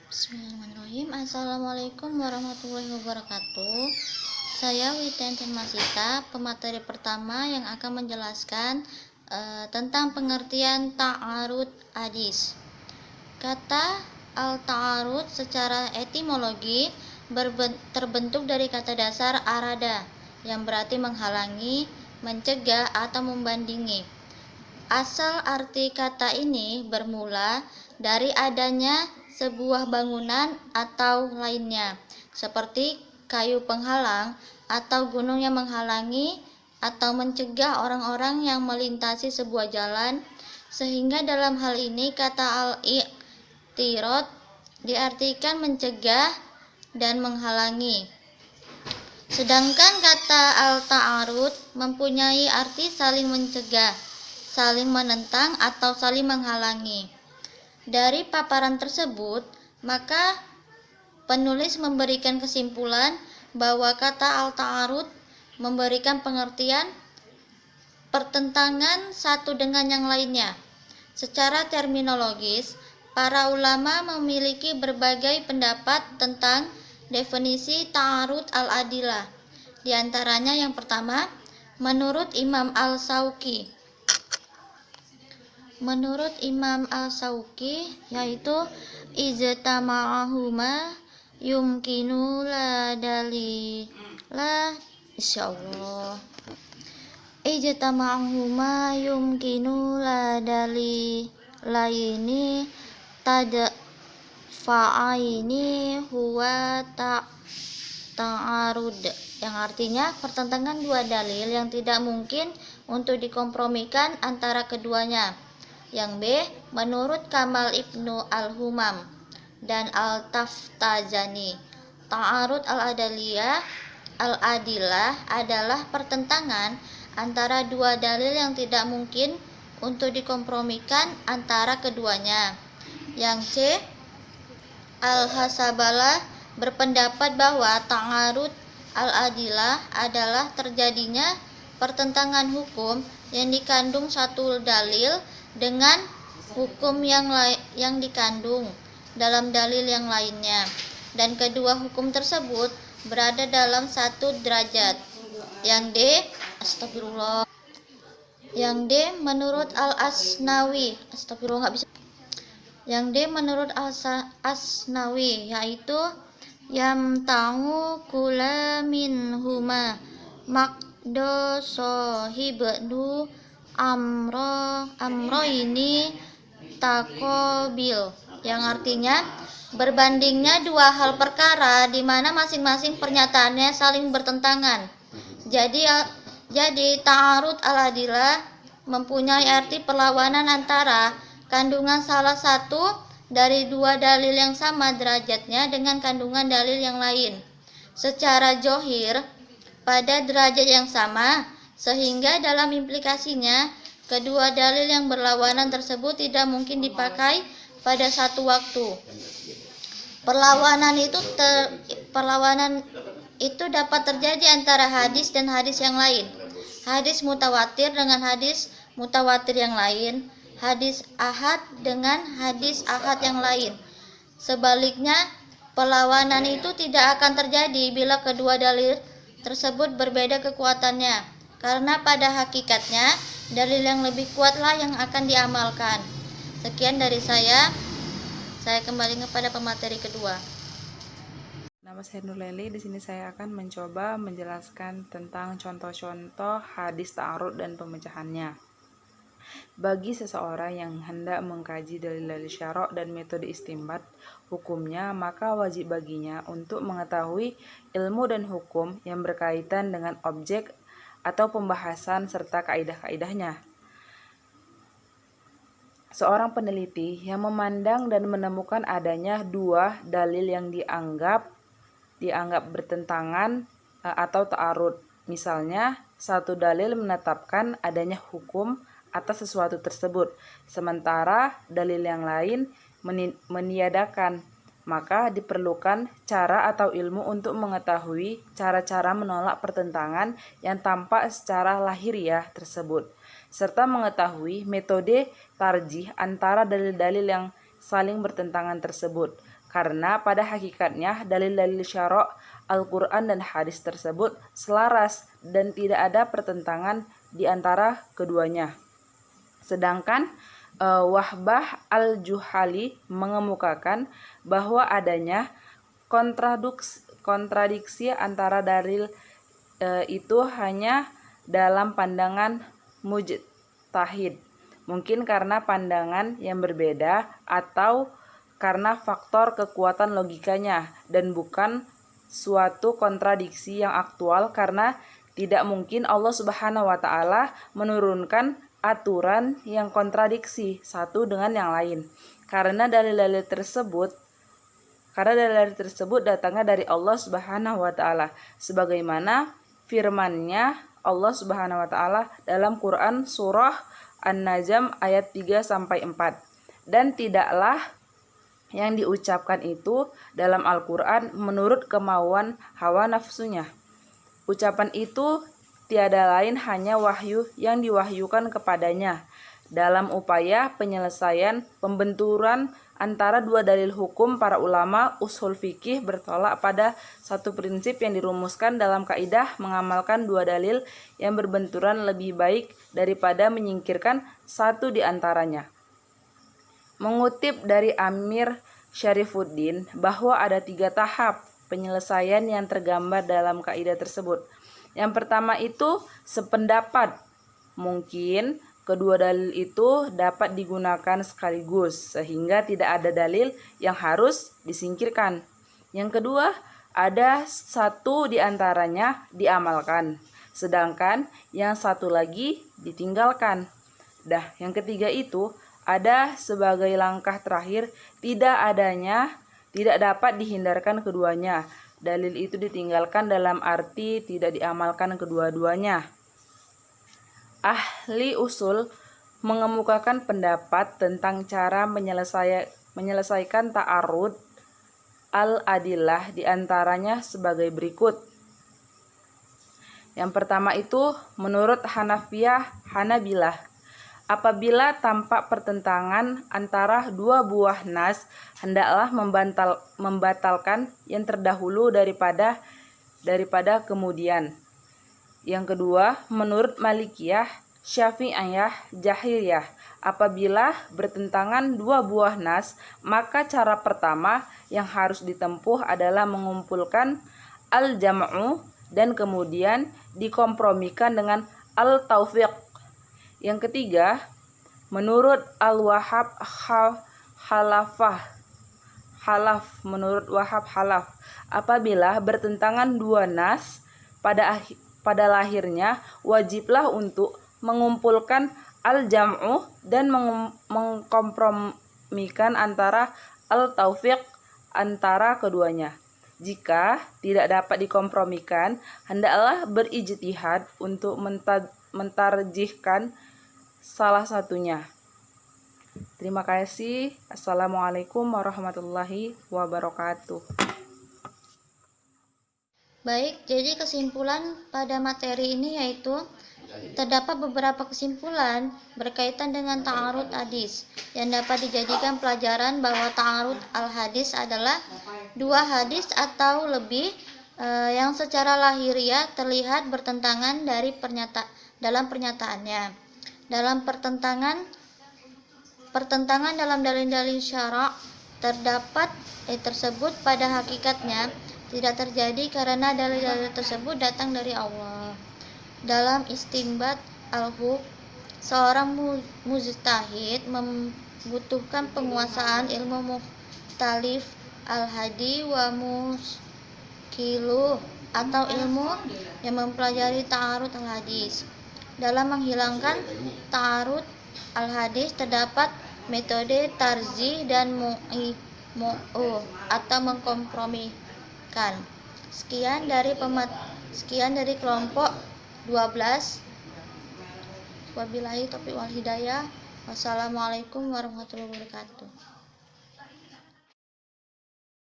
Bismillahirrahmanirrahim. Assalamualaikum warahmatullahi wabarakatuh. Saya Witantin Masita, pemateri pertama yang akan menjelaskan tentang pengertian ta'arud hadis. Kata al-ta'arud secara etimologi terbentuk dari kata dasar arada yang berarti menghalangi, mencegah atau membandingi. Asal arti kata ini bermula dari adanya sebuah bangunan atau lainnya, seperti kayu penghalang atau gunung yang menghalangi atau mencegah orang-orang yang melintasi sebuah jalan, sehingga dalam hal ini kata al-i'tirad diartikan mencegah dan menghalangi. Sedangkan kata al-ta'arud mempunyai arti saling mencegah, saling menentang atau saling menghalangi. Dari paparan tersebut, maka penulis memberikan kesimpulan bahwa kata al-ta'arud memberikan pengertian pertentangan satu dengan yang lainnya. Secara terminologis, para ulama memiliki berbagai pendapat tentang definisi ta'arud al-adilah. Di antaranya yang pertama, menurut Imam al-Sawqi. Menurut Imam al-Sawqi, yaitu ijtama'ahuma yumkinu la dalila insyaallah. Ijtama'ahuma yumkinu la dalilaini tadfa'aini huwa ta'arud, yang artinya pertentangan dua dalil yang tidak mungkin untuk dikompromikan antara keduanya. Yang B, menurut Kamal Ibnu Al-Humam dan Al-Taftazani, ta'arud al-adilah adalah pertentangan antara dua dalil yang tidak mungkin untuk dikompromikan antara keduanya. Yang C, Al-Hasabalah berpendapat bahwa ta'arud al-adilah adalah terjadinya pertentangan hukum yang dikandung satu dalil dengan hukum yang dikandung dalam dalil yang lainnya, dan kedua hukum tersebut berada dalam satu derajat. Yang D, astagfirullah. Yang D menurut Al-Asnawi, astagfirullah nggak bisa. Yang D menurut Al-Asnawi, yaitu yamta'u kula minhuma makdo sohibnu amro ini takobil, yang artinya berbandingnya dua hal perkara di mana masing-masing pernyataannya saling bertentangan. Jadi ta'arud al-adilah mempunyai arti perlawanan antara kandungan salah satu dari dua dalil yang sama derajatnya dengan kandungan dalil yang lain secara johir pada derajat yang sama, sehingga dalam implikasinya kedua dalil yang berlawanan tersebut tidak mungkin dipakai pada satu waktu. Perlawanan itu dapat terjadi antara hadis dan hadis yang lain, hadis mutawatir dengan hadis mutawatir yang lain, hadis ahad dengan hadis ahad yang lain. Sebaliknya, perlawanan itu tidak akan terjadi bila kedua dalil tersebut berbeda kekuatannya, karena pada hakikatnya dalil yang lebih kuatlah yang akan diamalkan. Sekian dari saya kembali kepada pemateri kedua. Nama saya Nurleli. Di sini saya akan mencoba menjelaskan tentang contoh-contoh hadis ta'arud dan pemecahannya. Bagi seseorang yang hendak mengkaji dalil-dalil syara' dan metode istinbat hukumnya, maka wajib baginya untuk mengetahui ilmu dan hukum yang berkaitan dengan objek atau pembahasan serta kaidah-kaidahnya. Seorang peneliti yang memandang dan menemukan adanya dua dalil yang dianggap bertentangan atau ta'arud. Misalnya, satu dalil menetapkan adanya hukum atas sesuatu tersebut, sementara dalil yang lain meniadakan, maka diperlukan cara atau ilmu untuk mengetahui cara-cara menolak pertentangan yang tampak secara lahiriah tersebut, serta mengetahui metode tarjih antara dalil-dalil yang saling bertentangan tersebut. karena pada hakikatnya dalil-dalil syara' Al-Quran dan hadis tersebut selaras dan tidak ada pertentangan di antara keduanya. Sedangkan Wahbah Al-Juhali mengemukakan bahwa adanya kontradiksi antara dalil itu hanya dalam pandangan mujtahid, mungkin karena pandangan yang berbeda atau karena faktor kekuatan logikanya, dan bukan suatu kontradiksi yang aktual karena tidak mungkin Allah Subhanahu wa taala menurunkan aturan yang kontradiksi satu dengan yang lain. Karena dalil-dalil tersebut datangnya dari Allah Subhanahu wa taala, sebagaimana firman-Nya Allah Subhanahu wa taala dalam Quran surah An-Najm ayat 3 sampai 4. Dan tidaklah yang diucapkan itu dalam Al-Quran menurut kemauan hawa nafsunya. Ucapan itu tiada lain hanya wahyu yang diwahyukan kepadanya dalam upaya penyelesaian pembenturan antara dua dalil hukum. Para ulama ushul fikih bertolak pada satu prinsip yang dirumuskan dalam kaidah mengamalkan dua dalil yang berbenturan lebih baik daripada menyingkirkan satu di antaranya. Mengutip dari Amir Syarifuddin bahwa ada 3 tahap penyelesaian yang tergambar dalam kaidah tersebut. Yang pertama itu sependapat. Mungkin kedua dalil itu dapat digunakan sekaligus sehingga tidak ada dalil yang harus disingkirkan. Yang kedua, ada satu di antaranya diamalkan, sedangkan yang satu lagi ditinggalkan. Yang ketiga itu ada sebagai langkah terakhir, tidak dapat dihindarkan keduanya. Dalil itu ditinggalkan dalam arti tidak diamalkan kedua-duanya. Ahli usul mengemukakan pendapat tentang cara menyelesaikan ta'arud al-adillah, diantaranya sebagai berikut. Yang pertama itu menurut Hanabilah, apabila tampak pertentangan antara dua buah nas, hendaklah membatalkan yang terdahulu daripada kemudian. Yang kedua, menurut Malikiyah, Syafi'iyah, Jahiliyah, apabila bertentangan dua buah nas, maka cara pertama yang harus ditempuh adalah mengumpulkan al-jam'u dan kemudian dikompromikan dengan al-taufiq. Yang ketiga, menurut Al-Wahhab Halaf, apabila bertentangan dua nas pada lahirnya, wajiblah untuk mengumpulkan al-jam'u dan mengkompromikan antara al-taufiq antara keduanya. Jika tidak dapat dikompromikan, hendaklah berijtihad untuk mentarjihkan salah satunya. Terima kasih. Assalamualaikum warahmatullahi wabarakatuh. Baik, jadi kesimpulan pada materi ini yaitu terdapat beberapa kesimpulan berkaitan dengan ta'arud hadis yang dapat dijadikan pelajaran bahwa ta'arud al-hadis adalah dua hadis atau lebih yang secara lahiriah terlihat bertentangan dalam pernyataannya. Dalam pertentangan dalam dalil-dalil syara' tersebut pada hakikatnya tidak terjadi karena dalil-dalil tersebut datang dari Allah. Dalam istinbat al-hukm, seorang mujtahid membutuhkan penguasaan ilmu mukhtalif al-hadi wa muskiluh atau ilmu yang mempelajari ta'arud al-hadis. Dalam menghilangkan ta'arud al-hadis terdapat metode tarzih dan mu'u atau mengkompromikan. Sekian dari kelompok 12. Wabillahi taufiq wal hidayah. Wassalamualaikum warahmatullahi wabarakatuh.